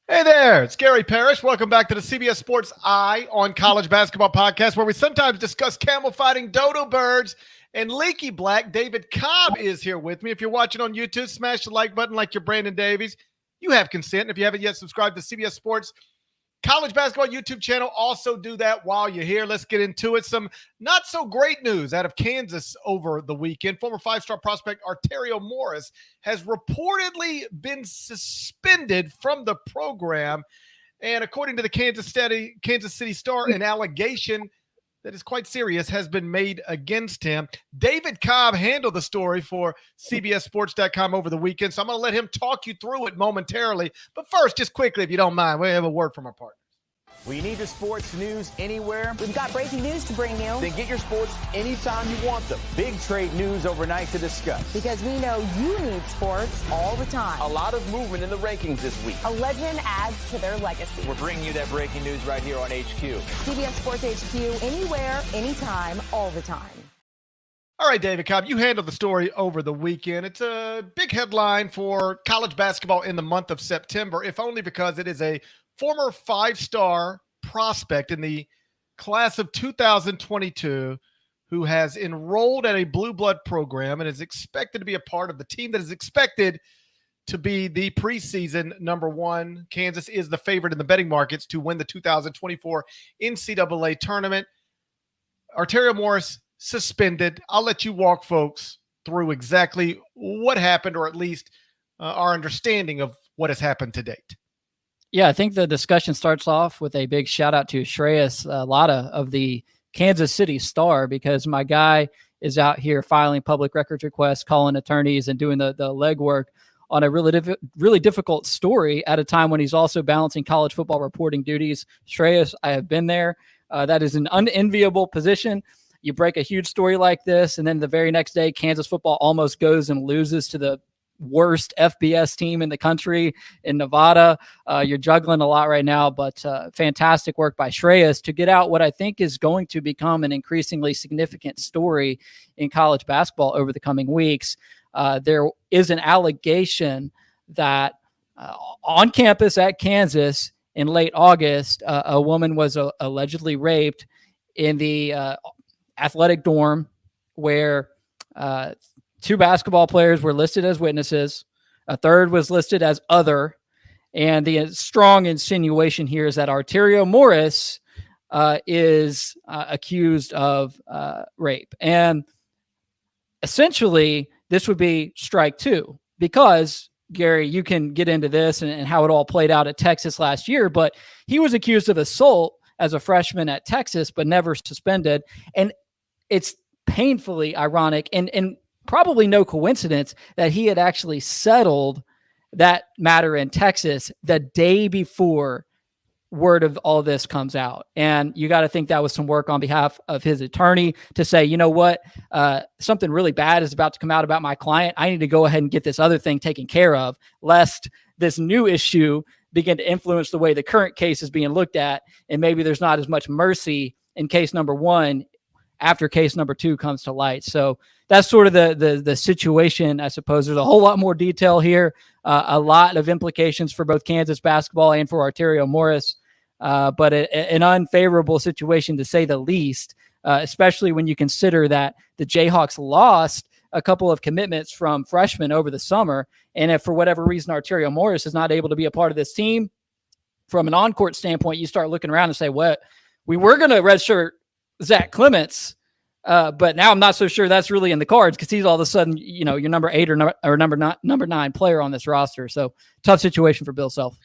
Hey there, it's Gary Parrish. Welcome back to the CBS Sports Eye on College Basketball Podcast, where we sometimes discuss camel fighting, dodo birds, and leaky black. David Cobb is here with me. If you're watching on YouTube, smash the like button like you're Brandon Davies. You have consent. And if you haven't yet subscribed to CBS Sports College Basketball YouTube channel, also do that while you're here. Let's get into it. Some not so great news out of Kansas over the weekend. Former five-star prospect Arterio Morris has reportedly been suspended from the program. And according to the Kansas City Star, an allegation that is quite serious has been made against him. David Cobb handled the story for CBSSports.com over the weekend, so I'm going to let him talk you through it momentarily. But first, just quickly, if you don't mind, we have a word from our partner. We need the sports news anywhere. We've got breaking news to bring you. Then get your sports anytime you want them. Big trade news overnight to discuss. Because we know you need sports all the time. A lot of movement in the rankings this week. A legend adds to their legacy. We're bringing you that breaking news right here on HQ. CBS Sports HQ, anywhere, anytime, all the time. All right, David Cobb, you handled the story over the weekend. It's a big headline for college basketball in the month of September, if only because it is a former five-star prospect in the class of 2022 who has enrolled at a blue blood program and is expected to be a part of the team that is expected to be the preseason number one. Kansas is the favorite in the betting markets to win the 2024 NCAA tournament. Arterio Morris suspended. I'll let you walk folks through exactly what happened, or at least our understanding of what has happened to date. Yeah, I think the discussion starts off with a big shout out to Shreyas Latta of the Kansas City Star, because my guy is out here filing public records requests, calling attorneys, and doing the legwork on a really difficult story at a time when he's also balancing college football reporting duties. Shreyas, I have been there. That is an unenviable position. You break a huge story like this, and then the very next day, Kansas football almost goes and loses to the worst FBS team in the country in Nevada. You're juggling a lot right now, but fantastic work by Shreyas to get out what I think is going to become an increasingly significant story in college basketball over the coming weeks. There is an allegation that on campus at Kansas in late August, a woman was allegedly raped in the athletic dorm where two basketball players were listed as witnesses. A third was listed as other. And the strong insinuation here is that Arterio Morris is accused of rape. And essentially, this would be strike two, because, Gary, you can get into this and how it all played out at Texas last year, but he was accused of assault as a freshman at Texas, but never suspended. And it's painfully ironic and probably no coincidence that he had actually settled that matter in Texas the day before word of all this comes out. And you got to think that was some work on behalf of his attorney to say, you know what, something really bad is about to come out about my client. I need to go ahead and get this other thing taken care of, lest this new issue begin to influence the way the current case is being looked at. And maybe there's not as much mercy in case number one after case number two comes to light. So that's sort of the situation, I suppose. There's a whole lot more detail here, a lot of implications for both Kansas basketball and for Arterio Morris, but an unfavorable situation to say the least, especially when you consider that the Jayhawks lost a couple of commitments from freshmen over the summer. And if for whatever reason Arterio Morris is not able to be a part of this team, from an on-court standpoint, you start looking around and say, what, we were going to redshirt Zach Clements, but now I'm not so sure that's really in the cards, because he's all of a sudden, your number 8 or number 9 player on this roster. So tough situation for Bill Self.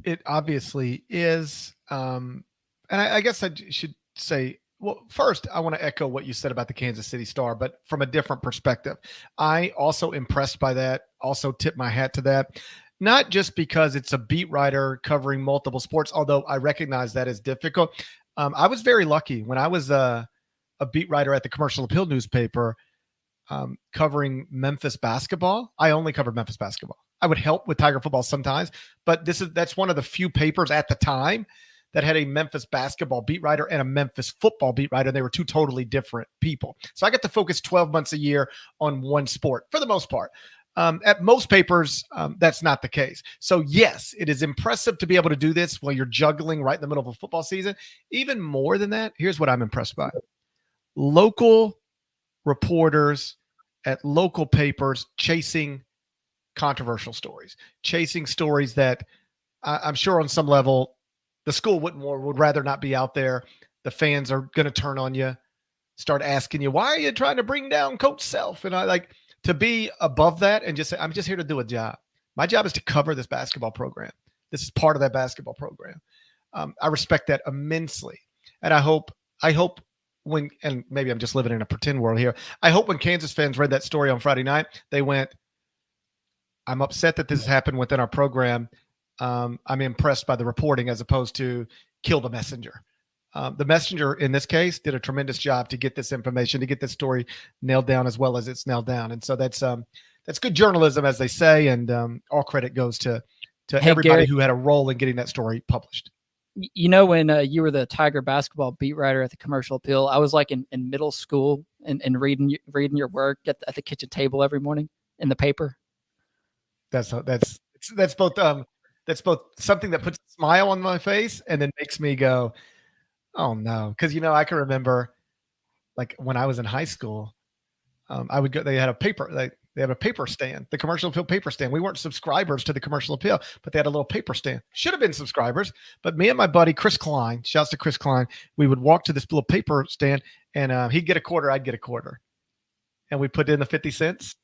It obviously is. And I guess I should say, well, first, I want to echo what you said about the Kansas City Star, but from a different perspective. I also impressed by that, also tip my hat to that. Not just because it's a beat writer covering multiple sports, although I recognize that is difficult. I was very lucky when I was a beat writer at the Commercial Appeal newspaper covering Memphis basketball. I only covered Memphis basketball. I would help with Tiger football sometimes, but that's one of the few papers at the time that had a Memphis basketball beat writer and a Memphis football beat writer. They were two totally different people. So I got to focus 12 months a year on one sport for the most part. At most papers, that's not the case. So yes, it is impressive to be able to do this while you're juggling right in the middle of a football season. Even more than that, here's what I'm impressed by. Local reporters at local papers chasing controversial stories, chasing stories that I'm sure on some level the school would rather not be out there. The fans are going to turn on you, start asking you, why are you trying to bring down Coach Self? And I like to be above that and just say, I'm just here to do a job. My job is to cover this basketball program. This is part of that basketball program. I respect that immensely. And I hope when, and maybe I'm just living in a pretend world here, I hope when Kansas fans read that story on Friday night, they went, I'm upset that this has happened within our program. I'm impressed by the reporting as opposed to kill the messenger. The messenger in this case did a tremendous job to get this information, to get this story nailed down as well as it's nailed down. And so that's good journalism, as they say. And all credit goes to everybody Gary, who had a role in getting that story published. You know, when you were the Tiger basketball beat writer at the Commercial Appeal, I was like in middle school and reading your work at the kitchen table every morning in the paper. That's both something that puts a smile on my face and then makes me go, oh no. Cause I can remember like when I was in high school, I would go, they had a paper, they had a paper stand, the Commercial Appeal paper stand. We weren't subscribers to the Commercial Appeal, but they had a little paper stand. Should have been subscribers, but me and my buddy, Chris Klein, shouts to Chris Klein, we would walk to this little paper stand and he'd get a quarter, I'd get a quarter. And we put in the 50 cents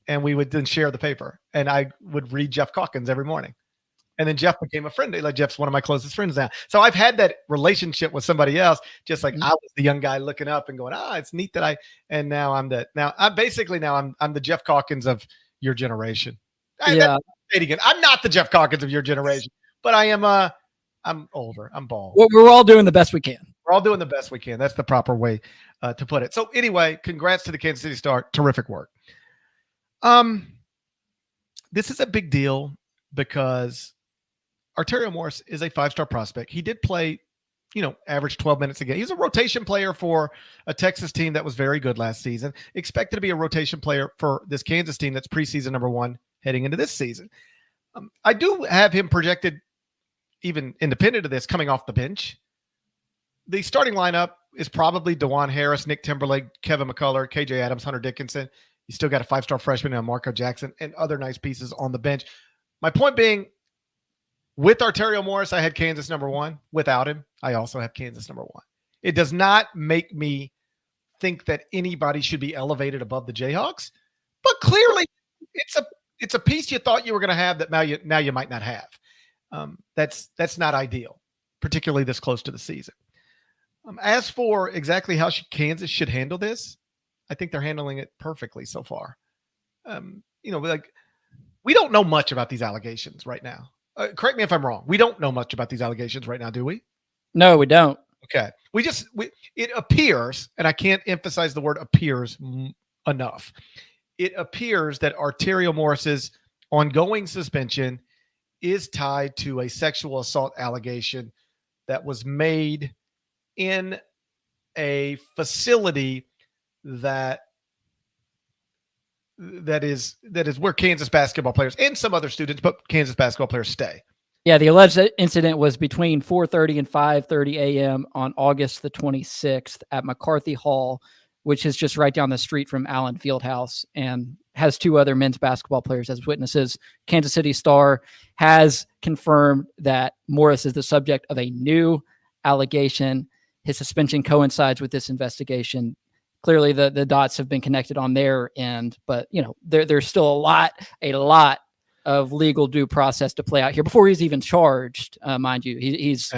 and we would then share the paper. And I would read Jeff Calkins every morning. And then Jeff became a friend. Like Jeff's one of my closest friends now. So I've had that relationship with somebody else, just like I was the young guy looking up and going, it's neat that now I'm the Jeff Calkins of your generation. Yeah. I'm not the Jeff Calkins of your generation, but I am, I'm older. I'm bald. Well, we're all doing the best we can. We're all doing the best we can. That's the proper way to put it. So anyway, congrats to the Kansas City Star. Terrific work. This is a big deal because Arterio Morris is a 5-star prospect. He did play, average 12 minutes a game. He's a rotation player for a Texas team that was very good last season. Expected to be a rotation player for this Kansas team that's preseason number 1 heading into this season. I do have him projected, even independent of this, coming off the bench. The starting lineup is probably DeJuan Harris, Nick Timberlake, Kevin McCullough, KJ Adams, Hunter Dickinson. You still got a 5-star freshman, Marco Jackson, and other nice pieces on the bench. My point being, with Arterio Morris, I had Kansas number 1. Without him, I also have Kansas number 1. It does not make me think that anybody should be elevated above the Jayhawks, but clearly it's a piece you thought you were going to have that now you might not have. That's not ideal, particularly this close to the season. As for exactly how Kansas should handle this, I think they're handling it perfectly so far. We don't know much about these allegations right now. Correct me if I'm wrong. We don't know much about these allegations right now, do we? No, we don't. Okay. It appears, and I can't emphasize the word appears enough. It appears that Arterio Morris's ongoing suspension is tied to a sexual assault allegation that was made in a facility that is where Kansas basketball players and some other students, but Kansas basketball players stay. Yeah, the alleged incident was between 4:30 and 5:30 a.m. on August the 26th at McCarthy Hall, which is just right down the street from Allen Fieldhouse, and has 2 other men's basketball players as witnesses. Kansas City Star has confirmed that Morris is the subject of a new allegation. His suspension coincides with this investigation. Clearly, the dots have been connected on their end, but there's still a lot of legal due process to play out here before he's even charged. Mind you, he's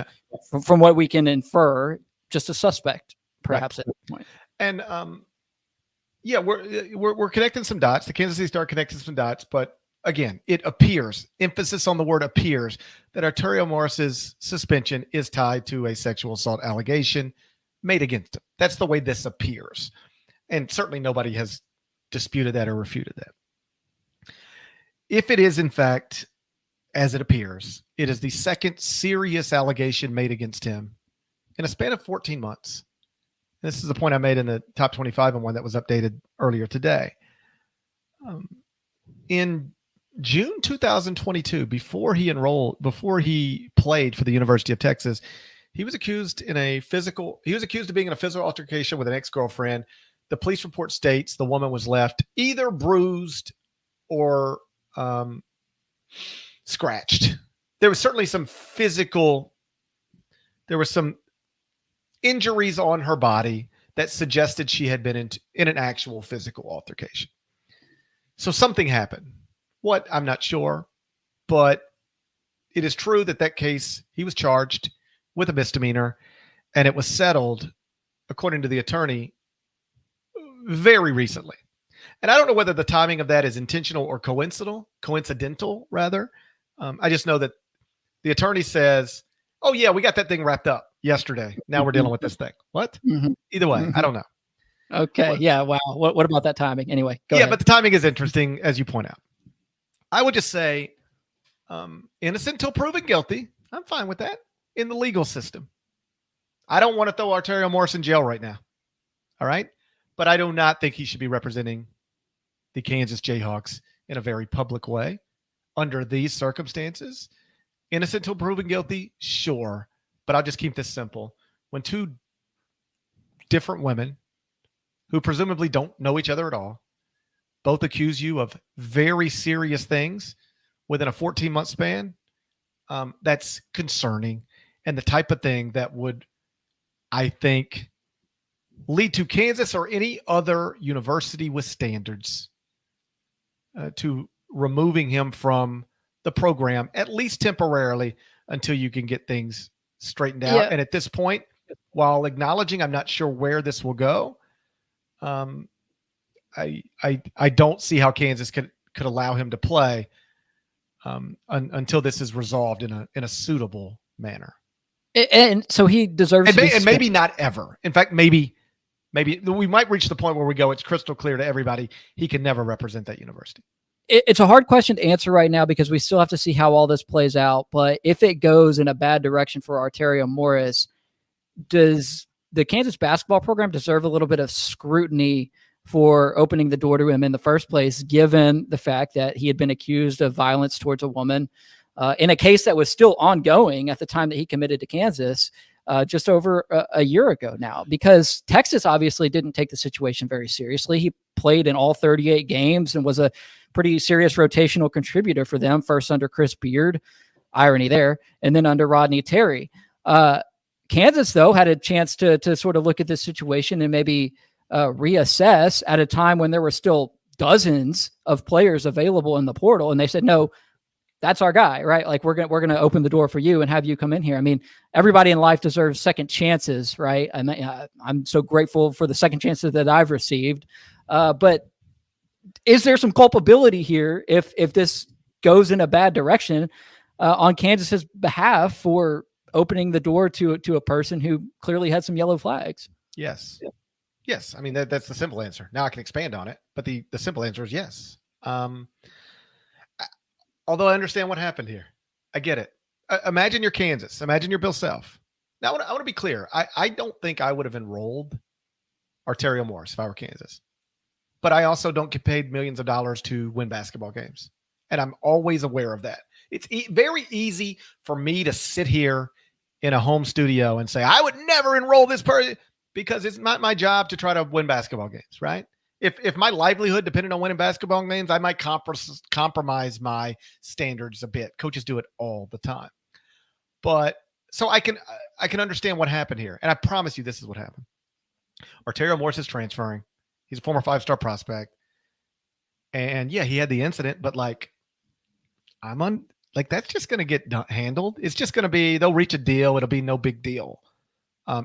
from what we can infer, just a suspect, perhaps, right, at this point. And we're connecting some dots. The Kansas City Star connected some dots, but again, it appears, emphasis on the word appears, that Arterio Morris's suspension is tied to a sexual assault allegation made against him. That's the way this appears. And certainly nobody has disputed that or refuted that. If it is, in fact, as it appears, it is the second serious allegation made against him in a span of 14 months. This is the point I made in the top 25 and one that was updated earlier today. in June 2022, before he played for the University of Texas, he was accused of being in a physical altercation with an ex-girlfriend. The police report states the woman was left either bruised or scratched. There was certainly some injuries on her body that suggested she had been in an actual physical altercation. So something happened. What? I'm not sure. But it is true that case, he was charged with a misdemeanor, and it was settled, according to the attorney, very recently. And I don't know whether the timing of that is intentional or coincidental rather. I just know that the attorney says, oh yeah, we got that thing wrapped up yesterday. Now we're dealing with this thing. What? Mm-hmm. Either way, I don't know. Okay. Yeah. Wow. What about that timing? Anyway, go ahead. But the timing is interesting, as you point out. I would just say, innocent until proven guilty. I'm fine with that in the legal system. I don't want to throw Arterio Morris in jail right now. All right. But I do not think he should be representing the Kansas Jayhawks in a very public way under these circumstances. Innocent until proven guilty, sure. But I'll just keep this simple. When two different women who presumably don't know each other at all both accuse you of very serious things within a 14-month span, that's concerning, and the type of thing that would, I think, lead to Kansas or any other university with standards to removing him from the program, at least temporarily, until you can get things straightened out. Yeah. And at this point, while acknowledging I'm not sure where this will go, I don't see how Kansas could allow him to play until this is resolved in a suitable manner. And so he deserves and maybe not ever. In fact, maybe we might reach the point where we go, it's crystal clear to everybody he can never represent that university. It's a hard question to answer right now because we still have to see how all this plays out. But if it goes in a bad direction for Arterio Morris, does the Kansas basketball program deserve a little bit of scrutiny for opening the door to him in the first place, given the fact that he had been accused of violence towards a woman in a case that was still ongoing at the time that he committed to Kansas just over a year ago now? Because Texas obviously didn't take the situation very seriously. He played in all 38 games and was a pretty serious rotational contributor for them, first under Chris Beard, irony there, and then under Rodney Terry. Kansas, though, had a chance to sort of look at this situation and maybe reassess at a time when there were still dozens of players available in the portal. And they said, no, that's our guy, right? Like we're going to open the door for you and have you come in here. I mean, everybody in life deserves second chances, right? I'm so grateful for the second chances that I've received. But is there some culpability here if this goes in a bad direction on Kansas's behalf for opening the door to a person who clearly had some yellow flags? Yes. Yeah. Yes. I mean, that's the simple answer. Now I can expand on it, but the simple answer is yes. Although I understand what happened here. I get it. Imagine you're Kansas. Imagine you're Bill Self. Now, I want to be clear. I don't think I would have enrolled Arterio Morris if I were Kansas. But I also don't get paid millions of dollars to win basketball games. And I'm always aware of that. It's very easy for me to sit here in a home studio and say, I would never enroll this person because it's not my job to try to win basketball games, right? If my livelihood depended on winning basketball games, I might compromise my standards a bit. Coaches do it all the time. But so I can understand what happened here. And I promise you this is what happened. Arterio Morris is transferring. He's a former 5-star prospect. And yeah, he had the incident, but that's just going to get handled. It's just going to be, they'll reach a deal. It'll be no big deal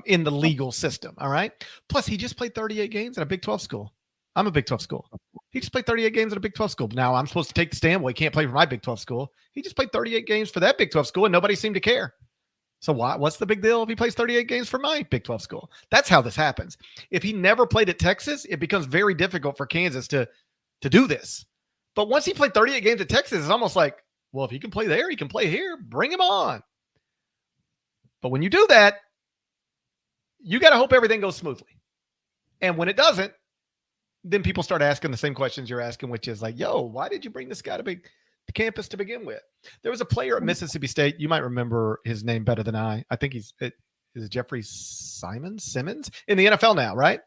in the legal system. All right. Plus he just played 38 games at a Big 12 school. I'm a Big 12 school. He just played 38 games at a Big 12 school. Now I'm supposed to take the stand. Well, he can't play for my Big 12 school. He just played 38 games for that Big 12 school and nobody seemed to care. So what's the big deal if he plays 38 games for my Big 12 school? That's how this happens. If he never played at Texas, it becomes very difficult for Kansas to do this. But once he played 38 games at Texas, it's almost like, well, if he can play there, he can play here. Bring him on. But when you do that, you got to hope everything goes smoothly. And when it doesn't, then people start asking the same questions you're asking, which is like, yo, why did you bring this guy to the campus to begin with? There was a player at Mississippi State. You might remember his name better than I. I think is Jeffrey Simmons in the NFL now, right?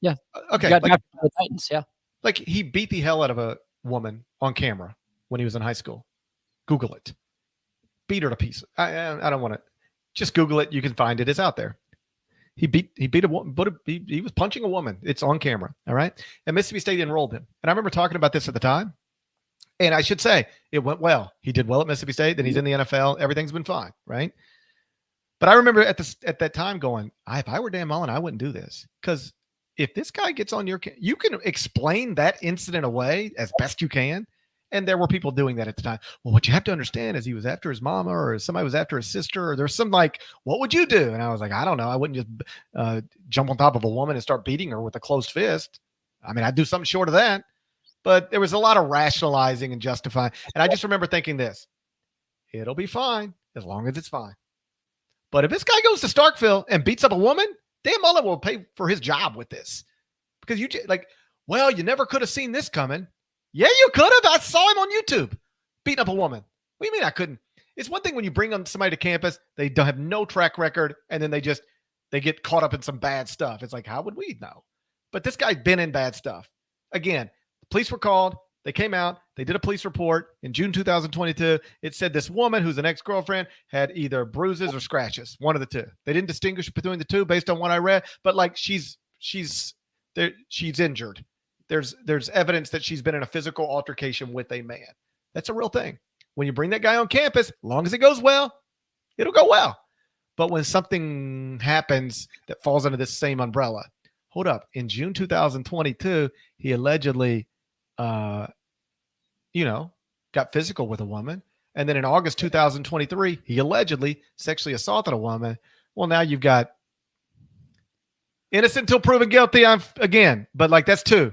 Yeah. Okay. Got the Titans, yeah. Like he beat the hell out of a woman on camera when he was in high school. Google it. Beat her to pieces. I don't want to. Just Google it. You can find it. It's out there. He beat a woman, but he was punching a woman. It's on camera. All right. And Mississippi State enrolled him. And I remember talking about this at the time. And I should say it went well. He did well at Mississippi State. Then he's in the NFL. Everything's been fine. Right. But I remember at that time going, if I were Dan Mullen, I wouldn't do this. Because if this guy gets on you can explain that incident away as best you can. And there were people doing that at the time. Well, what you have to understand is he was after his mama, or somebody was after his sister, or there's some like, what would you do? And I was like, I don't know. I wouldn't just jump on top of a woman and start beating her with a closed fist. I mean, I'd do something short of that. But there was a lot of rationalizing and justifying. And I just remember thinking this, it'll be fine as long as it's fine. But if this guy goes to Starkville and beats up a woman, Dan Mullen will pay for his job with this. Because you never could have seen this coming. Yeah, you could have. I saw him on YouTube beating up a woman. What do you mean I couldn't? It's one thing when you bring on somebody to campus, they don't have no track record, and then they get caught up in some bad stuff. It's like, how would we know? But this guy's been in bad stuff. Again, the police were called. They came out. They did a police report in June 2022. It said this woman, who's an ex-girlfriend, had either bruises or scratches, one of the two. They didn't distinguish between the two based on what I read, but like she's injured. There's evidence that she's been in a physical altercation with a man. That's a real thing. When you bring that guy on campus, as long as it goes well, it'll go well. But when something happens that falls under this same umbrella, hold up. In June 2022, he allegedly, got physical with a woman. And then in August 2023, he allegedly sexually assaulted a woman. Well, now you've got innocent until proven guilty again. But like that's two.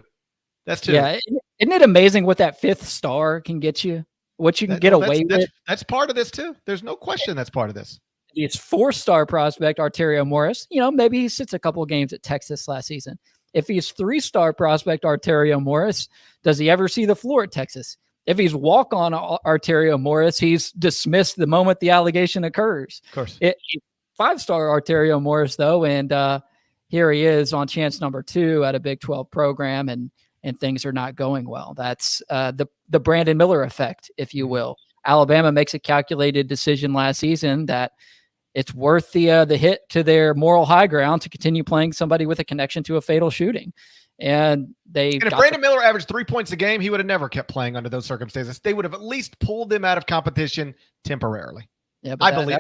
That's two. Yeah. Isn't it amazing what that fifth star can get you? What you can get away with? That's part of this too. There's no question that's part of this. It's 4-star prospect Arterio Morris. Maybe he sits a couple of games at Texas last season. If he's 3-star prospect Arterio Morris, does he ever see the floor at Texas? If he's walk-on Arterio Morris, he's dismissed the moment the allegation occurs. Of course. 5-star Arterio Morris, though, and here he is on chance number 2 at a Big 12 program, and things are not going well. That's the Brandon Miller effect, if you will. Alabama makes a calculated decision last season that it's worth the hit to their moral high ground to continue playing somebody with a connection to a fatal shooting. And if Brandon Miller averaged 3 points a game, he would have never kept playing under those circumstances. They would have at least pulled him out of competition temporarily. Yeah, I believe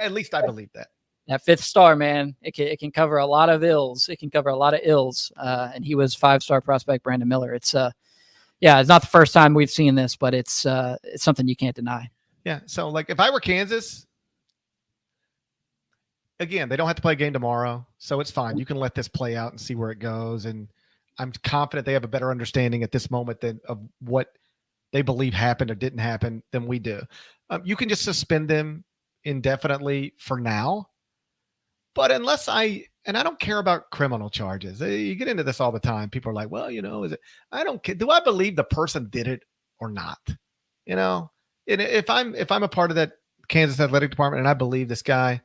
that. That 5th star, man, it can cover a lot of ills. It can cover a lot of ills. And he was 5-star prospect Brandon Miller. It's it's not the first time we've seen this, but it's something you can't deny. Yeah. So like if I were Kansas, again, they don't have to play a game tomorrow, so it's fine. You can let this play out and see where it goes. And I'm confident they have a better understanding at this moment of what they believe happened or didn't happen than we do. You can just suspend them indefinitely for now. But I don't care about criminal charges. You get into this all the time. People are like, well, is it? I don't care. Do I believe the person did it or not? And if I'm a part of that Kansas athletic department and I believe this guy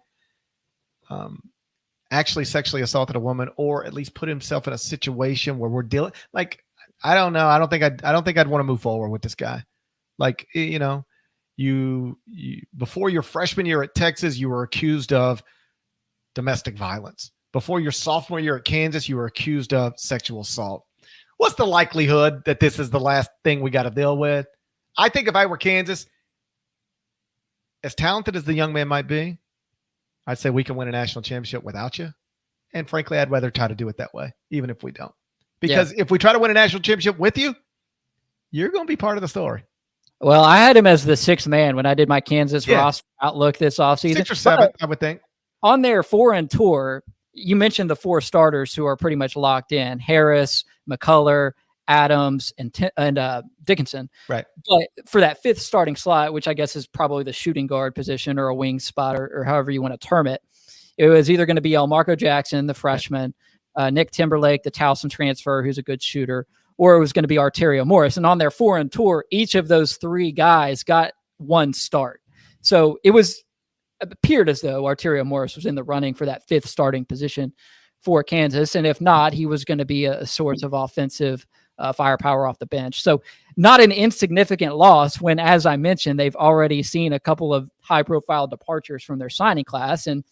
actually sexually assaulted a woman, or at least put himself in a situation where we're dealing, like, I don't know. I don't think I'd want to move forward with this guy. Like, you before your freshman year at Texas, you were accused of domestic violence. Before your sophomore year at Kansas, you were accused of sexual assault. What's the likelihood that this is the last thing we got to deal with? I think if I were Kansas, as talented as the young man might be, I'd say we can win a national championship without you. And frankly, I'd rather try to do it that way, even if we don't. Because if we try to win a national championship with you, you're going to be part of the story. Well, I had him as the 6th man when I did my Kansas roster outlook this offseason. 6 or 7, I would think. On their foreign tour, you mentioned the 4 starters who are pretty much locked in: Harris, McCullough, Adams, and Dickinson. Right. But for that 5th starting slot, which I guess is probably the shooting guard position or a wing spot or however you want to term it, it was either going to be Marco Jackson, the freshman, Nick Timberlake, the Towson transfer, who's a good shooter, or it was going to be Arterio Morris. And on their foreign tour, each of those three guys got one start. So it appeared as though Arterio Morris was in the running for that fifth starting position for Kansas. And if not, he was going to be a source of offensive firepower off the bench. So not an insignificant loss when, as I mentioned, they've already seen a couple of high-profile departures from their signing class. And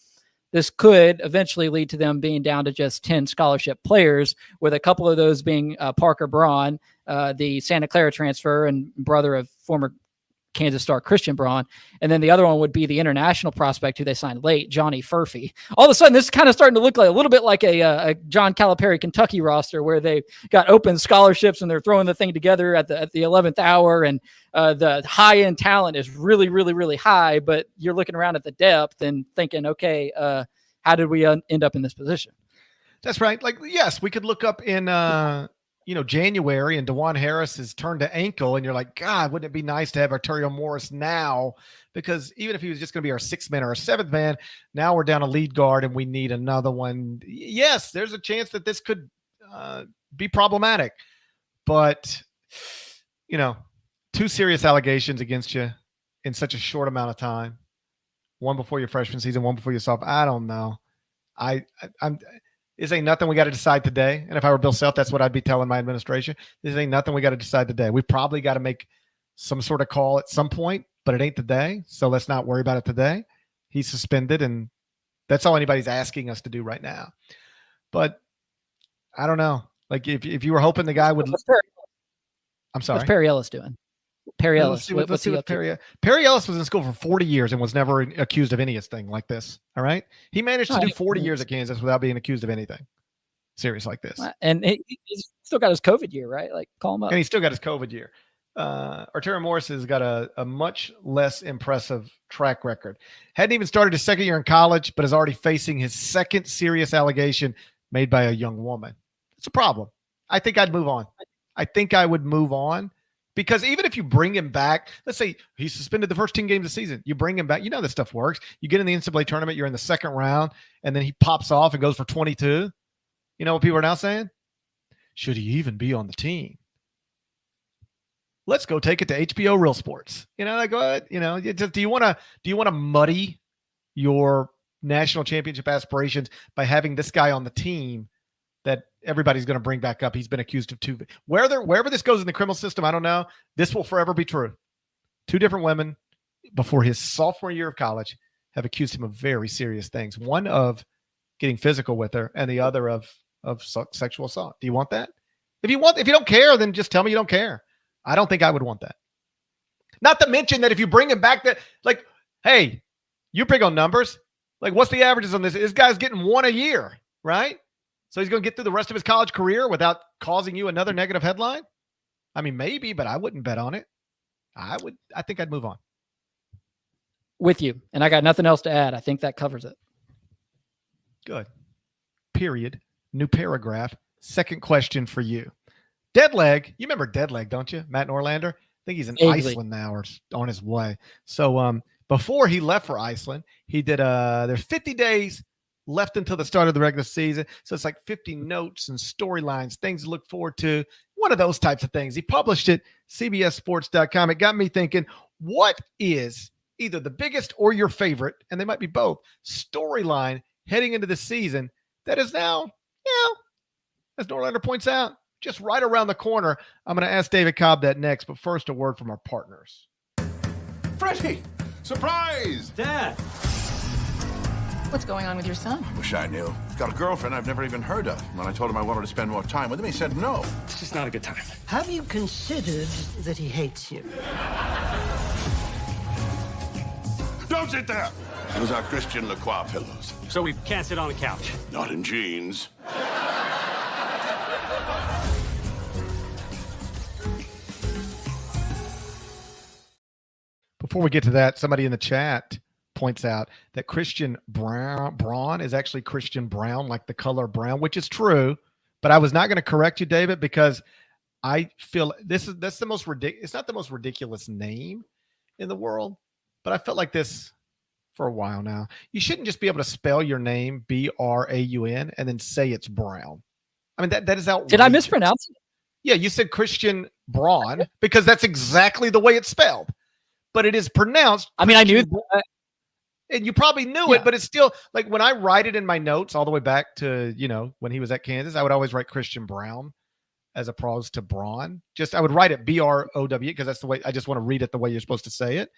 this could eventually lead to them being down to just 10 scholarship players, with a couple of those being Parker Braun, the Santa Clara transfer and brother of former Kansas star Christian Braun. And then the other one would be the international prospect who they signed late, Johnny Furphy. All of a sudden, this is kind of starting to look like a little bit like a John Calipari Kentucky roster, where they got open scholarships and they're throwing the thing together at the 11th hour. And the high-end talent is really, really, really high, but you're looking around at the depth and thinking, okay, how did we end up in this position? That's right. Like, yes, we could look up in January and DeJuan Harris has turned to ankle, and you're like, God, wouldn't it be nice to have Arterio Morris now? Because even if he was just going to be our sixth man or our seventh man, now we're down a lead guard and we need another one. Yes, there's a chance that this could be problematic, but two serious allegations against you in such a short amount of time. One before your freshman season, one before your sophomore. I don't know. This ain't nothing we got to decide today. And if I were Bill Self, that's what I'd be telling my administration. This ain't nothing we got to decide today. We probably got to make some sort of call at some point, but it ain't today. So let's not worry about it today. He's suspended, and that's all anybody's asking us to do right now. But I don't know. Like, if you were hoping the guy would – I'm sorry. What's Perry Ellis doing? Perry Ellis. Let's see what Perry Ellis was in school for 40 years and was never accused of anything like this. All right. He managed to do 40 years at Kansas without being accused of anything serious like this. And he's still got his COVID year, right? Like, call him up. And he's still got his COVID year. Arterio Morris has got a much less impressive track record. Hadn't even started his second year in college, but is already facing his second serious allegation made by a young woman. It's a problem. I think I'd move on. I think I would move on. Because even if you bring him back, let's say he's suspended the first 10 games of the season, you bring him back. You know this stuff works. You get in the NCAA tournament, you're in the second round, and then he pops off and goes for 22. You know what people are now saying? Should he even be on the team? Let's go take it to HBO Real Sports. Do you want to muddy your national championship aspirations by having this guy on the team that everybody's going to bring back up? He's been accused of two. Wherever this goes in the criminal system, I don't know. This will forever be true. Two different women before his sophomore year of college have accused him of very serious things. One of getting physical with her, and the other of sexual assault. Do you want that? If you don't care, then just tell me you don't care. I don't think I would want that. Not to mention that if you bring him back, hey, you're big on numbers. Like, what's the averages on this? This guy's getting one a year, right? So he's going to get through the rest of his college career without causing you another negative headline? I mean, maybe, but I wouldn't bet on it. I think I'd move on. With you. And I got nothing else to add. I think that covers it. Good. Period. New paragraph. Second question for you. Deadleg. You remember Deadleg, don't you? Matt Norlander? I think he's in Iceland now or on his way. So before he left for Iceland, he did there's 50 days left until the start of the regular season. So it's like 50 notes and storylines, things to look forward to, one of those types of things. He published it, cbssports.com. It got me thinking, what is either the biggest or your favorite, and they might be both, storyline heading into the season that is now, as Norlander points out, just right around the corner? I'm going to ask David Cobb that next, but first a word from our partners. Freddie! Surprise! Dad! What's going on with your son? Wish I knew. Got a girlfriend I've never even heard of. When I told him I wanted to spend more time with him, he said no. It's just not a good time. Have you considered that he hates you? Don't sit there! Those are Christian Lacroix pillows. So we can't sit on the couch? Not in jeans. Before we get to that, somebody in the chat points out that Christian Braun is actually Christian Brown, like the color brown, which is true. But I was not going to correct you, David, because I feel that's the most ridiculous. It's not the most ridiculous name in the world, but I felt like this for a while now. You shouldn't just be able to spell your name Braun and then say it's Brown. I mean, that is outrageous. Did I mispronounce it? Yeah, you said Christian Braun because that's exactly the way it's spelled, but it is pronounced. I mean, I knew Christian, and you probably knew it, but it's still like when I write it in my notes all the way back to, when he was at Kansas, I would always write Christian Brown as opposed to Braun. I would write it Brow because that's the way I just want to read it the way you're supposed to say it.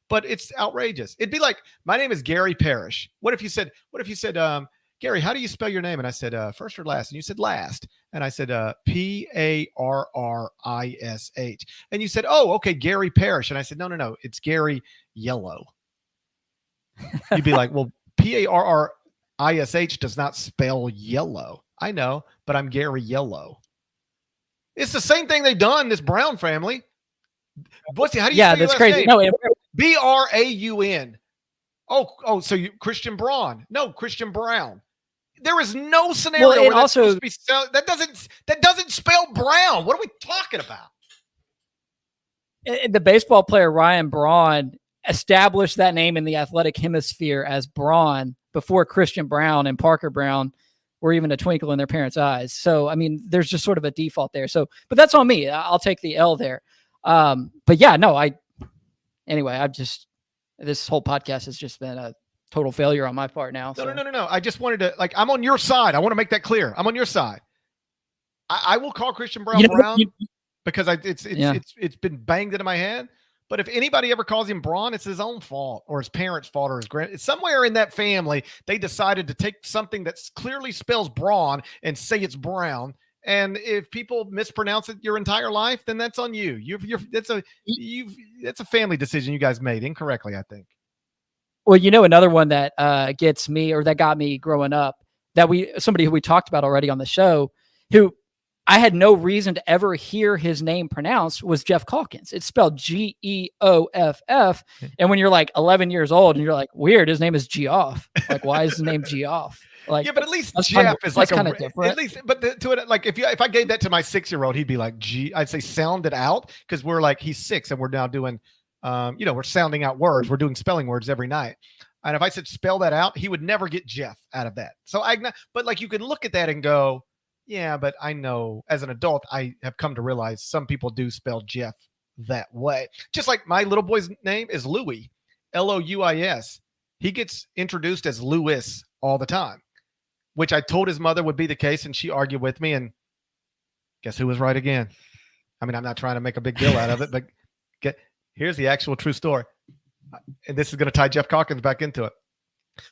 But it's outrageous. It'd be like, my name is Gary Parrish. What if you said, Gary, how do you spell your name? And I said, first or last? And you said last. And I said, Parrish. And you said, oh, okay, Gary Parrish. And I said, no, it's Gary Yellow. You'd be like, well, Parrish does not spell yellow. I know, but I'm Gary Yellow. It's the same thing they've done, this Brown family. How do you spell your that's last crazy. name? No, Braun. Oh, so you Christian Braun. No, Christian Brown. There is no scenario where that's supposed to be that doesn't spell Brown. What are we talking about? The baseball player Ryan Braun established that name in the athletic hemisphere as Braun before Christian Brown and Parker Brown were even a twinkle in their parents' eyes. So, I mean, there's just sort of a default there. So, but that's on me. I'll take the L there. But yeah, no, anyway, this whole podcast has just been a total failure on my part now. No. I just wanted to, I'm on your side. I want to make that clear. I'm on your side. I will call Christian Brown Brown because it's been banged into my head. But if anybody ever calls him Braun, it's his own fault or his parents' fault or his it's somewhere in that family. They decided to take something that clearly spells Braun and say it's Brown. And if people mispronounce it your entire life, then that's on you. That's a family decision you guys made incorrectly, I think. Well, another one that gets me, or that got me growing up, somebody who we talked about already on the show, who I had no reason to ever hear his name pronounced, was Jeff Calkins. It's spelled Geoff. And when you're like 11 years old and you're like, weird, his name is Geoff. Like, why is his name Geoff? Like, yeah, but at least Jeff is like kind of different. At least, but to it, like if I gave that to my 6-year-old, he'd be like, I'd say sound it out, because we're like, he's 6 and we're now doing, we're sounding out words. We're doing spelling words every night. And if I said spell that out, he would never get Jeff out of that. So but like you can look at that and go, yeah, but I know as an adult, I have come to realize some people do spell Jeff that way. Just like my little boy's name is Louis, Louis. He gets introduced as Louis all the time, which I told his mother would be the case, and she argued with me, and guess who was right again? I mean, I'm not trying to make a big deal out of it, but here's the actual true story. And this is going to tie Jeff Calkins back into it.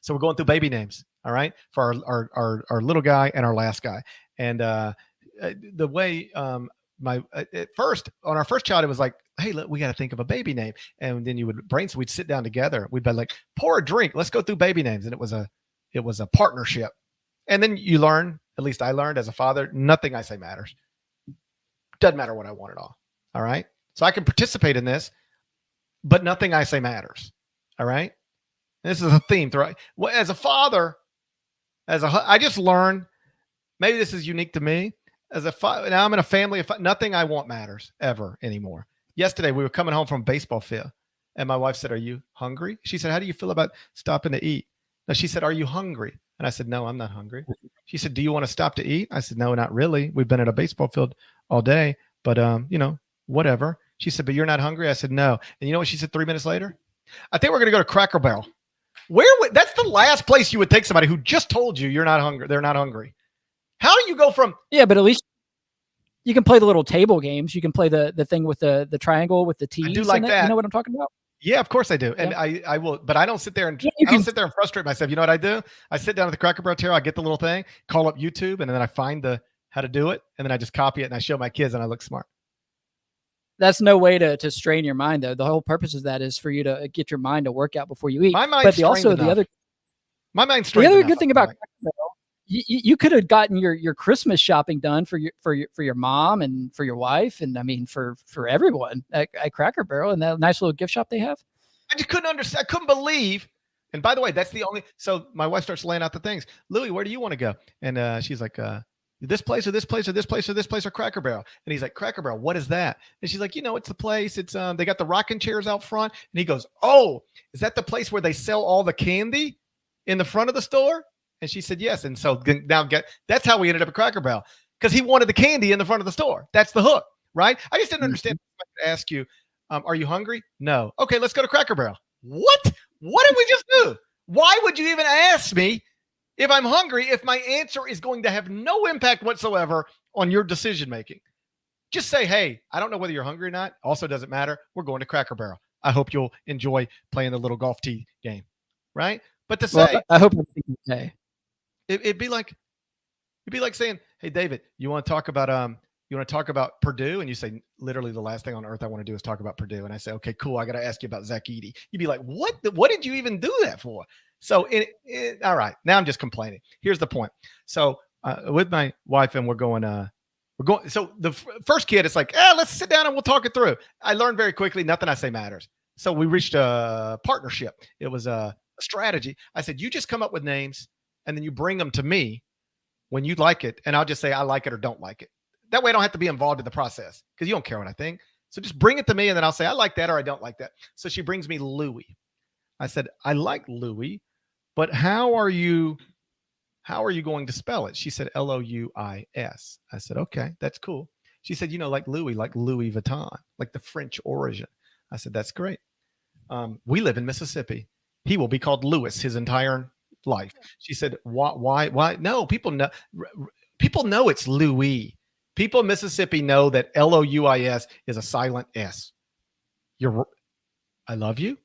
So we're going through baby names, all right, for our little guy and our last guy. And the way at first, on our first child, it was like, hey, look, we got to think of a baby name. And then we'd sit down together. We'd be like, pour a drink. Let's go through baby names. And it was a partnership. And then you learn, at least I learned as a father, nothing I say matters. Doesn't matter what I want at all. All right. So I can participate in this, but nothing I say matters. All right. And this is a theme, right? Well, as a father, I just learned, maybe this is unique to me. As a father, now I'm in a family of nothing I want matters ever anymore. Yesterday, we were coming home from a baseball field, and my wife said, "Are you hungry?" She said, "How do you feel about stopping to eat?" No, she said, "Are you hungry?" And I said, "No, I'm not hungry." She said, "Do you want to stop to eat?" I said, "No, not really. We've been at a baseball field all day, but whatever." She said, "But you're not hungry?" I said, "No." And you know what she said 3 minutes later? I think we're going to go to Cracker Barrel. That's the last place you would take somebody who just told you you're not hungry. They're not hungry. How do you go from? Yeah, but at least you can play the little table games. You can play the thing with the triangle with the T's. I do like that. You know what I'm talking about? Yeah, of course I do. And I will, but I don't sit there and sit there and frustrate myself. You know what I do? I sit down at the Cracker Barrel table, I get the little thing, call up YouTube, and then I find how to do it, and then I just copy it and I show my kids and I look smart. That's no way to strain your mind, though. The whole purpose of that is for you to get your mind to work out before you eat. My mind's the other good thing about Cracker Barrel, you could have gotten your Christmas shopping done for your mom and for your wife, and I mean for everyone at Cracker Barrel and that nice little gift shop they have. I just couldn't understand. I couldn't believe. And by the way, that's the only. So my wife starts laying out the things. Louis, where do you want to go? And she's like, this place or this place or this place or this place or Cracker Barrel. And he's like, Cracker Barrel, what is that? And she's like, it's the place. It's they got the rocking chairs out front. And he goes, oh, is that the place where they sell all the candy in the front of the store? And she said, yes. And so now that's how we ended up at Cracker Barrel. because he wanted the candy in the front of the store. That's the hook, right? I just didn't understand. I ask you, are you hungry? No. Okay, let's go to Cracker Barrel. What? What did we just do? Why would you even ask me if I'm hungry if my answer is going to have no impact whatsoever on your decision making? Just say, hey, I don't know whether you're hungry or not. Also doesn't matter. We're going to Cracker Barrel. I hope you'll enjoy playing the little golf tee game, right? But to say, I hope everything's okay. it'd be like saying, hey, David, you want to talk about Purdue? And you say, literally the last thing on earth I want to do is talk about Purdue. And I say, okay, cool. I got to ask you about Zach Edey. You'd be like, what did you even do that for? So all right, now I'm just complaining. Here's the point. So with my wife and we're going, so the first kid, it's like, let's sit down and we'll talk it through. I learned very quickly, nothing I say matters. So we reached a partnership. It was a strategy. I said, you just come up with names and then you bring them to me when you like it. And I'll just say, I like it or don't like it. That way I don't have to be involved in the process because you don't care what I think. So just bring it to me and then I'll say, I like that or I don't like that. So she brings me Louis. I said, I like Louis, but how are you going to spell it? She said, Louis. I said, okay, that's cool. She said, like Louis Vuitton, like the French origin. I said, that's great. We live in Mississippi. He will be called Louis his entire life. She said, why? No, people know it's Louis. People in Mississippi know that Louis is a silent S. I love you.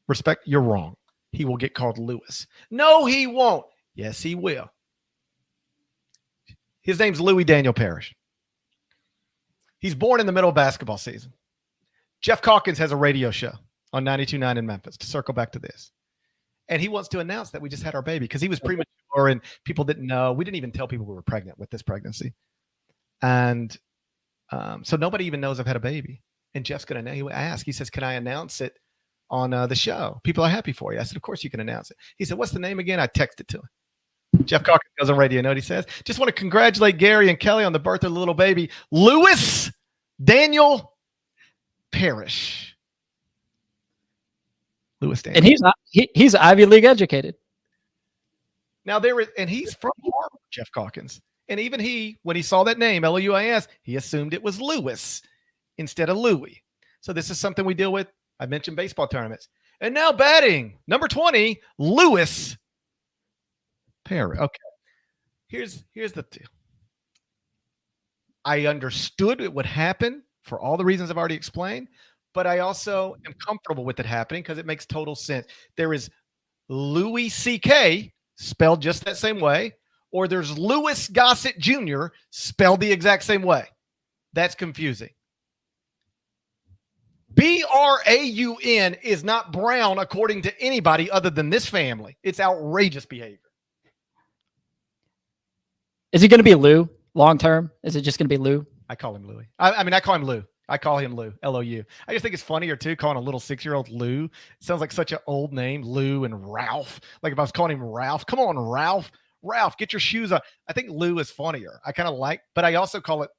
Respect, you're wrong. He will get called Louis. No, he won't. Yes, he will. His name's Louis Daniel Parrish. He's born in the middle of basketball season. Jeff Calkins has a radio show on 92.9 in Memphis, to circle back to this. And he wants to announce that we just had our baby because he was premature and people didn't know. We didn't even tell people we were pregnant with this pregnancy. And so nobody even knows I've had a baby. And Jeff's going to know. He says, can I announce it on the show? People are happy for you. I said, of course you can announce it. He said, what's the name again? I texted to him. Jeff Calkins goes on radio. You know what he says? Just want to congratulate Gary and Kelly on the birth of the little baby, Louis Daniel Parrish. Louis Daniel. And he's Ivy League educated. Now and he's from Harvard, Jeff Calkins. And even when he saw that name, Louis, he assumed it was Louis instead of Louis. So this is something we deal with. I mentioned baseball tournaments. And now batting, number 20, Louis Parrish. Okay. Here's the deal. I understood it would happen for all the reasons I've already explained, but I also am comfortable with it happening because it makes total sense. There is Louis C.K. spelled just that same way, or there's Louis Gossett Jr. spelled the exact same way. That's confusing. Braun is not Brown according to anybody other than this family. It's outrageous behavior. Is he going to be Lou long term? Is it just going to be Lou? I call him Louis. I call him Lou. I call him Lou, L-O-U. I just think it's funnier, too, calling a little 6-year-old Lou. It sounds like such an old name, Lou and Ralph. Like if I was calling him Ralph. Come on, Ralph. Ralph, get your shoes on. I think Lou is funnier. I kind of like, but I also call it,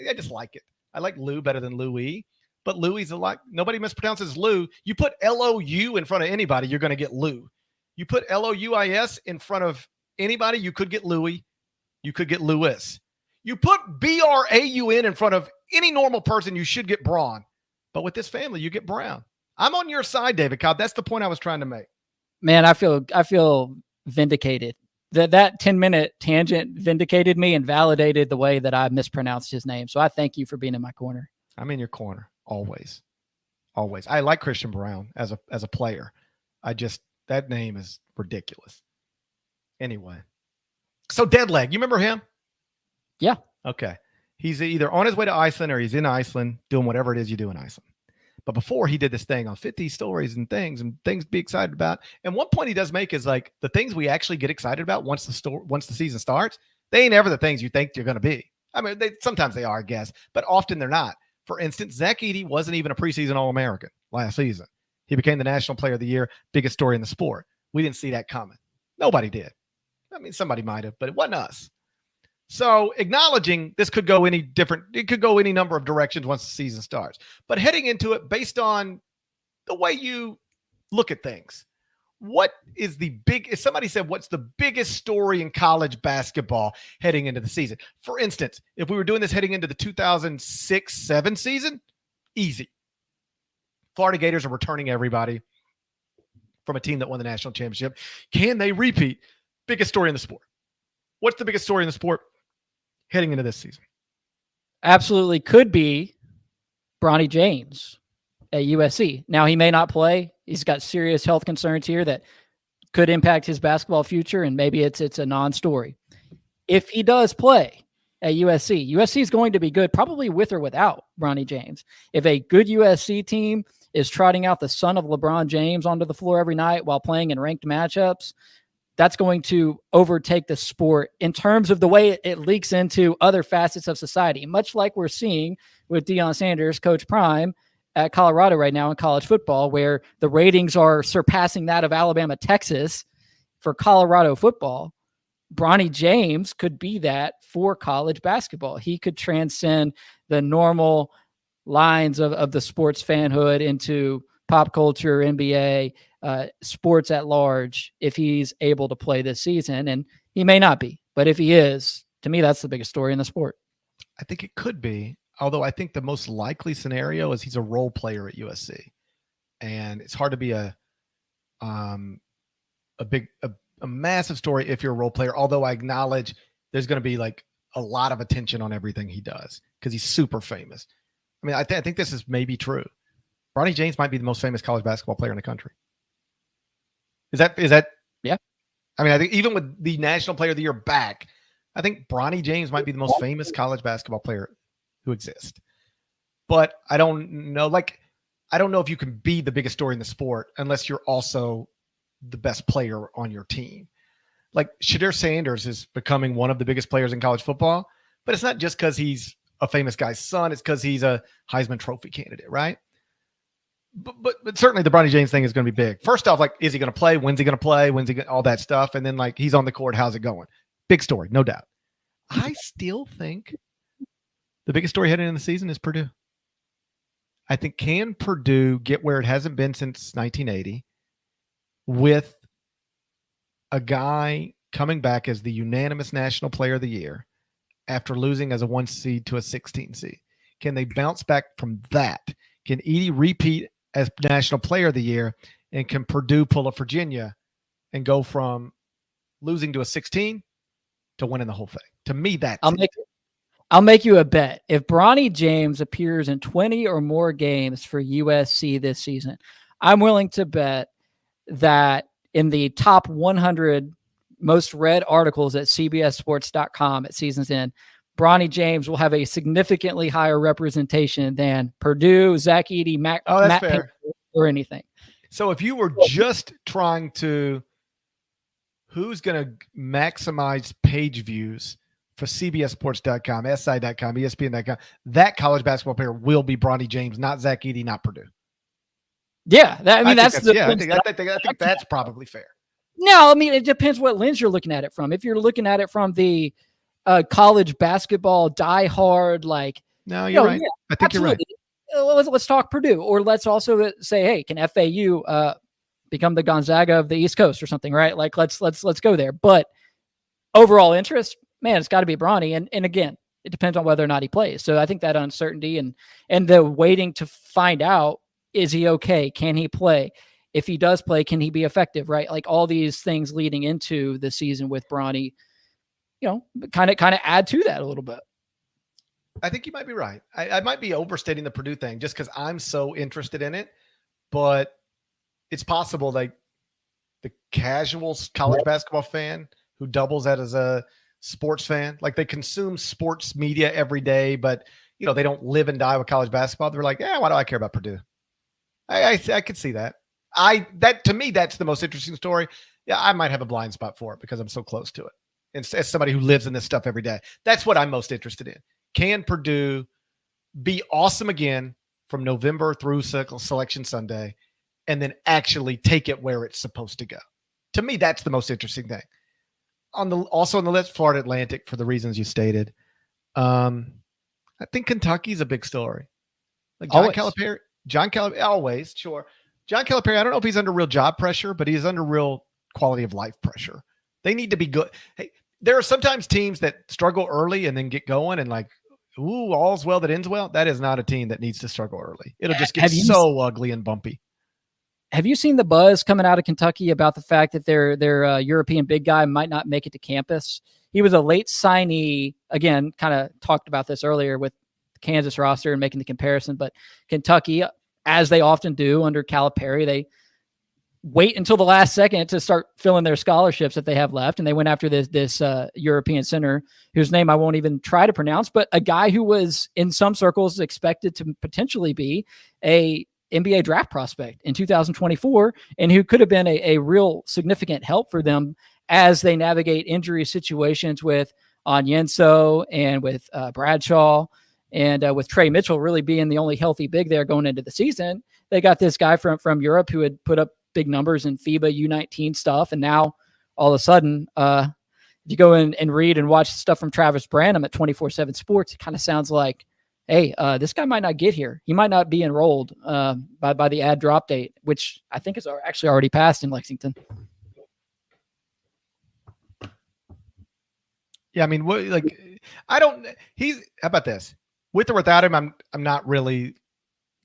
I just like it. I like Lou better than Louis. But Louis nobody mispronounces Lou. You put L-O-U in front of anybody, you're going to get Lou. You put L-O-U-I-S in front of anybody, you could get Louis. You could get Louis. You put B-R-A-U-N in front of any normal person, you should get Braun. But with this family, you get Brown. I'm on your side, David Cobb. That's the point I was trying to make. Man, I feel vindicated. That 10-minute tangent vindicated me and validated the way that I mispronounced his name. So I thank you for being in my corner. I'm in your corner. Always. I like Christian Brown as a player. That name is ridiculous. Anyway. So Deadleg, you remember him? Yeah. Okay. He's either on his way to Iceland or he's in Iceland doing whatever it is you do in Iceland. But before he did this thing on 50 stories and things to be excited about. And one point he does make is like the things we actually get excited about once the season starts, they ain't ever the things you think you're going to be. I mean, sometimes they are, I guess, but often they're not. For instance, Zach Edey wasn't even a preseason All-American last season. He became the National Player of the Year, biggest story in the sport. We didn't see that coming. Nobody did. I mean, somebody might have, but it wasn't us. So acknowledging this could go any number of directions once the season starts. But heading into it based on the way you look at things, what is if somebody said, what's the biggest story in college basketball heading into the season? For instance, if we were doing this heading into the 2006-07 season, easy. Florida Gators are returning everybody from a team that won the national championship. Can they repeat? Biggest story in the sport. What's the biggest story in the sport heading into this season? Absolutely could be Bronny James at USC. Now, he may not play. He's got serious health concerns here that could impact his basketball future, and maybe it's a non-story. If he does play at USC is going to be good, probably with or without Bronny James. If a good USC team is trotting out the son of LeBron James onto the floor every night while playing in ranked matchups, that's going to overtake the sport in terms of the way it leaks into other facets of society, much like we're seeing with Deion Sanders, Coach Prime, at Colorado right now in college football, where the ratings are surpassing that of Alabama, Texas for Colorado football. Bronny James could be that for college basketball. He could transcend the normal lines of the sports fanhood into pop culture, NBA, sports at large, if he's able to play this season. And he may not be, but if he is, to me, that's the biggest story in the sport. I think it could be. Although I think the most likely scenario is he's a role player at USC, and it's hard to be a massive story if you're a role player. Although I acknowledge there's going to be like a lot of attention on everything he does because he's super famous. I mean, I think this is maybe true. Bronny James might be the most famous college basketball player in the country. Is that? Yeah. I mean, I think even with the National Player of the Year back, I think Bronny James might be the most famous college basketball player who exist. But I don't know if you can be the biggest story in the sport unless you're also the best player on your team. Like Shadir Sanders is becoming one of the biggest players in college football, but it's not just because he's a famous guy's son. It's because he's a Heisman Trophy candidate, right? But certainly the Bronny James thing is going to be big. First off, like, is he going to play? When's he going to play? All that stuff. And then like, he's on the court. How's it going? Big story, no doubt. I still think the biggest story heading into the season is Purdue. I think, can Purdue get where it hasn't been since 1980 with a guy coming back as the unanimous National Player of the Year after losing as a 1 seed to a 16 seed? Can they bounce back from that? Can Edey repeat as National Player of the Year? And can Purdue pull a Virginia and go from losing to a 16 to winning the whole thing? To me, that's I'll make you a bet. If Bronny James appears in 20 or more games for USC this season, I'm willing to bet that in the top 100 most read articles at CBSSports.com at season's end, Bronny James will have a significantly higher representation than Purdue, Zach Edey, Matt Painter, or anything. So if you were just trying to, who's going to maximize page views for CBSSports.com, SI.com, ESPN.com, that college basketball player will be Bronny James, not Zach Edey, not Purdue. Yeah, I think that's probably fair. No, I mean, it depends what lens you're looking at it from. If you're looking at it from the college basketball diehard, like, no, you're right. Yeah, I think absolutely. You're right. Let's talk Purdue, or let's also say, hey, can FAU become the Gonzaga of the East Coast or something, right? Like, let's go there. But overall interest, man, it's got to be Bronny. And again, it depends on whether or not he plays. So I think that uncertainty and the waiting to find out, is he okay? Can he play? If he does play, can he be effective, right? Like, all these things leading into the season with Bronny, kind of add to that a little bit. I think you might be right. I might be overstating the Purdue thing just because I'm so interested in it, but it's possible like the casual college basketball fan who doubles that as a sports fan, like they consume sports media every day, but they don't live and die with college basketball. They're like, why do I care about Purdue? I could see that. To me, that's the most interesting story. Yeah, I might have a blind spot for it because I'm so close to it. And as somebody who lives in this stuff every day, that's what I'm most interested in. Can Purdue be awesome again from November through Selection Sunday and then actually take it where it's supposed to go? To me, that's the most interesting thing. Also on the list, Florida Atlantic, for the reasons you stated. I think Kentucky's a big story. Like John Calipari, always, sure. John Calipari, I don't know if he's under real job pressure, but he's under real quality of life pressure. They need to be good. Hey, there are sometimes teams that struggle early and then get going and like, ooh, all's well that ends well. That is not a team that needs to struggle early. It'll just get so ugly and bumpy. Have you seen the buzz coming out of Kentucky about the fact that their European big guy might not make it to campus? He was a late signee. Again, kind of talked about this earlier with the Kansas roster and making the comparison, but Kentucky, as they often do under Calipari, they wait until the last second to start filling their scholarships that they have left. And they went after this European center whose name I won't even try to pronounce, but a guy who was in some circles expected to potentially be a NBA draft prospect in 2024 and who could have been a real significant help for them as they navigate injury situations with Onyenso and with Bradshaw and with Trey Mitchell really being the only healthy big there going into the season. They got this guy from Europe who had put up big numbers in FIBA U19 stuff. And now all of a sudden, if you go in and read and watch stuff from Travis Branham at 24/7 Sports, it kind of sounds like, hey, this guy might not get here. He might not be enrolled by the ad drop date, which I think is actually already passed in Lexington. Yeah, I mean, how about this? With or without him, I'm not really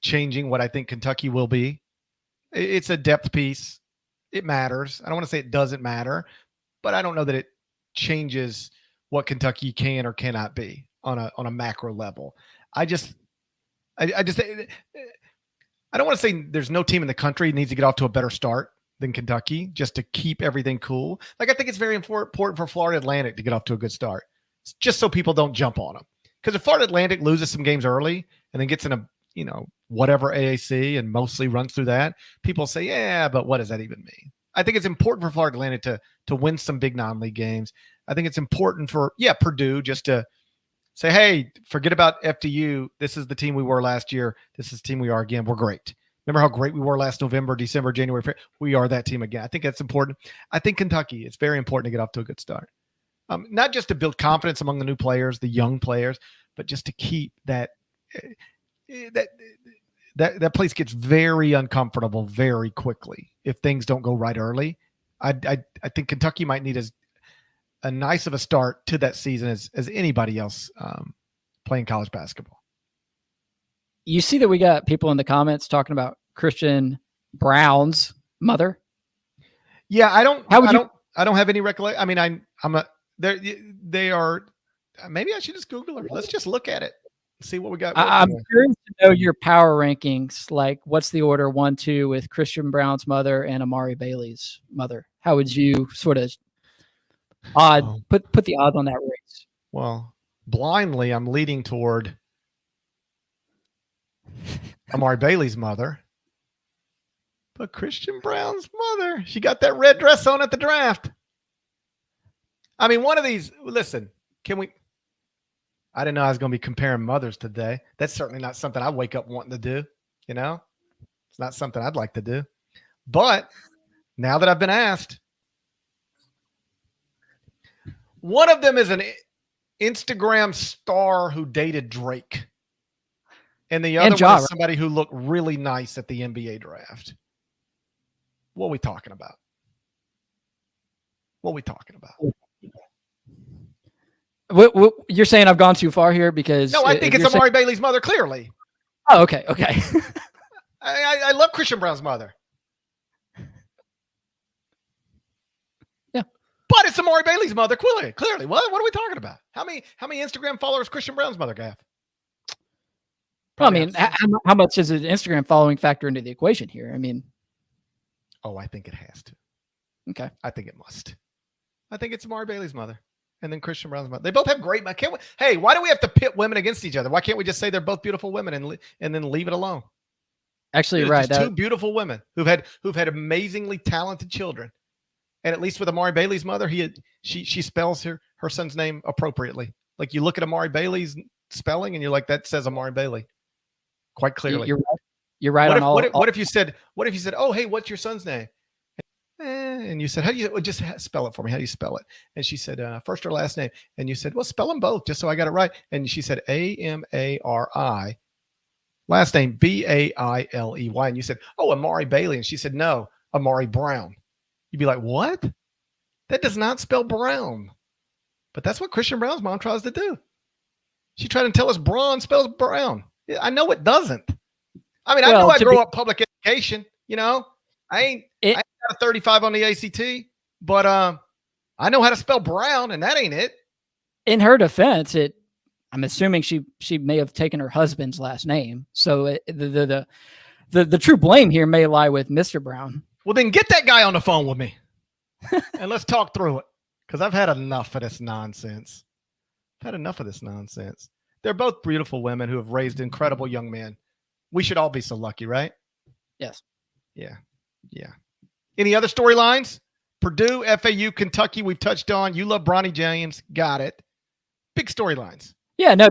changing what I think Kentucky will be. It's a depth piece. It matters. I don't want to say it doesn't matter, but I don't know that it changes what Kentucky can or cannot be on a macro level. I don't want to say there's no team in the country that needs to get off to a better start than Kentucky just to keep everything cool. Like, I think it's very important for Florida Atlantic to get off to a good start, just so people don't jump on them. Because if Florida Atlantic loses some games early and then gets in a, whatever AAC and mostly runs through that, people say, yeah, but what does that even mean? I think it's important for Florida Atlantic to win some big non-league games. I think it's important for, Purdue just to say, hey, forget about FDU. This is the team we were last year. This is the team we are again. We're great. Remember how great we were last November, December, January? We are that team again. I think that's important. I think Kentucky, it's very important to get off to a good start. Not just to build confidence among the new players, the young players, but just to keep that place gets very uncomfortable very quickly if things don't go right early. I think Kentucky might need as nice of a start to that season as anybody else playing college basketball. You see that we got people in the comments talking about Christian Brown's mother. Yeah, I don't have any recollection. I mean, they are. Maybe I should just Google her. Let's just look at it. See what we got. I'm curious to know your power rankings. Like, what's the order 1, 2 with Christian Brown's mother and Amari Bailey's mother? How would you sort of put the odds on that race? Well, blindly, I'm leading toward Amari Bailey's mother, but Christian Brown's mother, she got that red dress on at the draft. I mean, one of these. Listen, can we? I didn't know I was going to be comparing mothers today. That's certainly not something I wake up wanting to do. It's not something I'd like to do. But now that I've been asked, one of them is an Instagram star who dated Drake. And the other one is somebody who looked really nice at the NBA draft. What are we talking about? What, you're saying I've gone too far here because no, I think it's Amari Bailey's mother. Clearly. Oh, okay. I love Christian Brown's mother. Yeah, but it's Amari Bailey's mother. Clearly. What are we talking about? How many Instagram followers Christian Brown's mother have? Well, I mean, how much does an Instagram following factor into the equation here? I mean, I think it has to. Okay, I think it must. I think it's Amari Bailey's mother. And then Christian Brown's mother. They both have great. Hey, why do we have to pit women against each other? Why can't we just say they're both beautiful women and then leave it alone? Actually, right. Two beautiful women who've had amazingly talented children. And at least with Amari Bailey's mother, she spells her son's name appropriately. Like, you look at Amari Bailey's spelling and you're like, that says Amari Bailey quite clearly. You're right. What if you said, oh, hey, what's your son's name? And you said, how do you just spell it for me? How do you spell it? And she said, first or last name. And you said, well, spell them both just so I got it right. And she said, Amari. Last name Bailey. And you said, oh, Amari Bailey. And she said, no, Amari Brown. You'd be like, what? That does not spell Brown. But that's what Christian Brown's mom tries to do. She tried to tell us Braun spells Brown. I know it doesn't. I mean, I know I grew up public education, you know. I got a 35 on the ACT, but I know how to spell Brown, and that ain't it. In her defense, I'm assuming she may have taken her husband's last name. So the true blame here may lie with Mr. Brown. Well, then get that guy on the phone with me, and let's talk through it, because I've had enough of this nonsense. They're both beautiful women who have raised incredible young men. We should all be so lucky, right? Yes. Yeah. Any other storylines? Purdue, FAU, Kentucky, we've touched on. You love Bronny James. Got it. Big storylines. Yeah, no,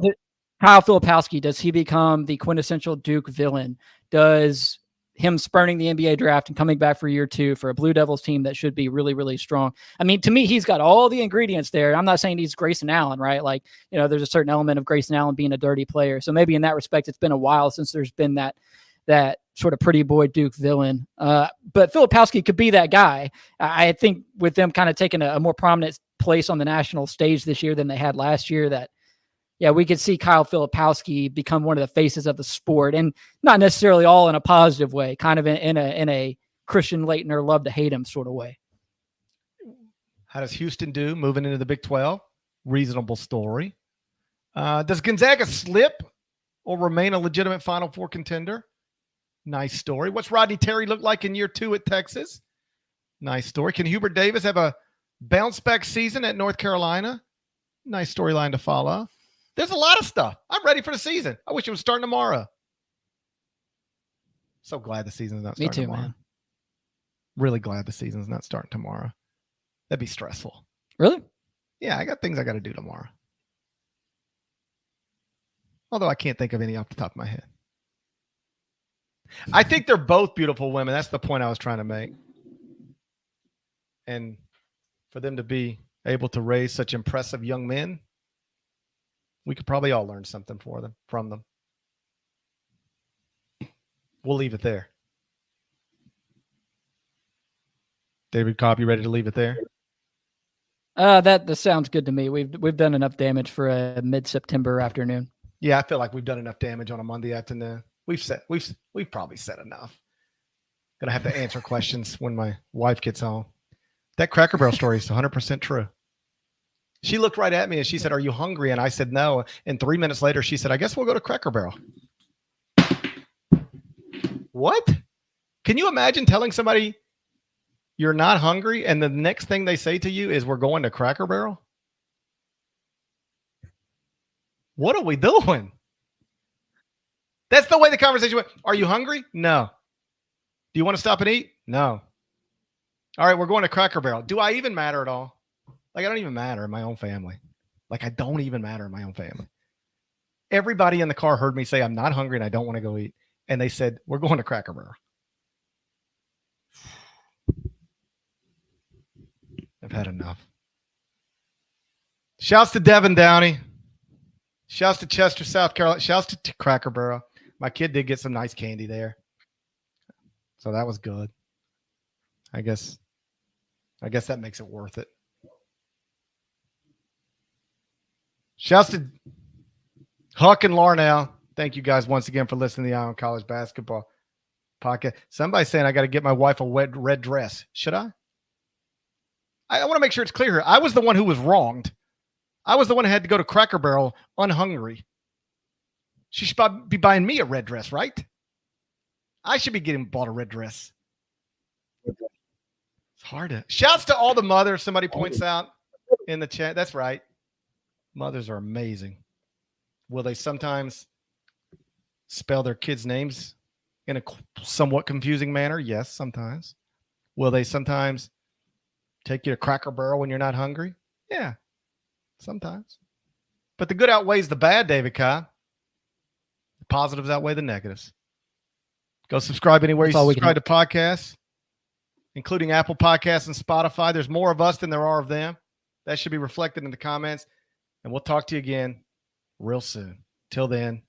Kyle Filipowski, does he become the quintessential Duke villain? Does him spurning the NBA draft and coming back for year 2 for a Blue Devils team that should be really, really strong? I mean, to me, he's got all the ingredients there. I'm not saying he's Grayson Allen, right? Like, you know, there's a certain element of Grayson Allen being a dirty player. So maybe in that respect, it's been a while since there's been that sort of pretty boy Duke villain. But Filipowski could be that guy. I think with them kind of taking a more prominent place on the national stage this year than they had last year, that, yeah, we could see Kyle Filipowski become one of the faces of the sport, and not necessarily all in a positive way, kind of in a Christian Laettner love to hate him sort of way. How does Houston do moving into the Big 12? Reasonable story. Does Gonzaga slip or remain a legitimate Final Four contender? Nice story. What's Rodney Terry look like in year 2 at Texas? Nice story. Can Hubert Davis have a bounce back season at North Carolina? Nice storyline to follow. There's a lot of stuff. I'm ready for the season. I wish it was starting tomorrow. So glad the season's not starting tomorrow. Me too, man. Really glad the season's not starting tomorrow. That'd be stressful. Really? Yeah, I got things I got to do tomorrow. Although I can't think of any off the top of my head. I think they're both beautiful women. That's the point I was trying to make. And for them to be able to raise such impressive young men, we could probably all learn something from them. We'll leave it there. David Cobb, you ready to leave it there? That sounds good to me. We've done enough damage for a mid-September afternoon. Yeah, I feel like we've done enough damage on a Monday afternoon. We've probably said enough. Gonna have to answer questions when my wife gets home. That Cracker Barrel story is 100% true. She looked right at me and she said, "Are you hungry?" And I said, "No." And 3 minutes later, she said, "I guess we'll go to Cracker Barrel." What? Can you imagine telling somebody you're not hungry and the next thing they say to you is, "We're going to Cracker Barrel"? What are we doing? That's the way the conversation went. Are you hungry? No. Do you want to stop and eat? No. All right, we're going to Cracker Barrel. Do I even matter at all? Like, I don't even matter in my own family. Like, I don't even matter in my own family. Everybody in the car heard me say, "I'm not hungry and I don't want to go eat." And they said, "We're going to Cracker Barrel." I've had enough. Shouts to Devin Downey. Shouts to Chester, South Carolina. Shouts to Cracker Barrel. My kid did get some nice candy there. So that was good. I guess that makes it worth it. Shouts to Huck and Larnell. Thank you guys once again for listening to the Eye on College Basketball podcast. Somebody's saying I got to get my wife a red dress. Should I? I want to make sure it's clear here. I was the one who was wronged. I was the one who had to go to Cracker Barrel unhungry. She should be buying me a red dress, right? I should be getting bought a red dress. It's hard to. Shouts to all the mothers. Somebody points out in the chat. That's right. Mothers are amazing. Will they sometimes spell their kids' names in a somewhat confusing manner? Yes, sometimes. Will they sometimes take you to Cracker Barrel when you're not hungry? Yeah, sometimes. But the good outweighs the bad, David Cobb. The positives outweigh the negatives. Go subscribe anywhere you subscribe to podcasts, including Apple Podcasts and Spotify. There's more of us than there are of them. That should be reflected in the comments. And we'll talk to you again real soon. Till then,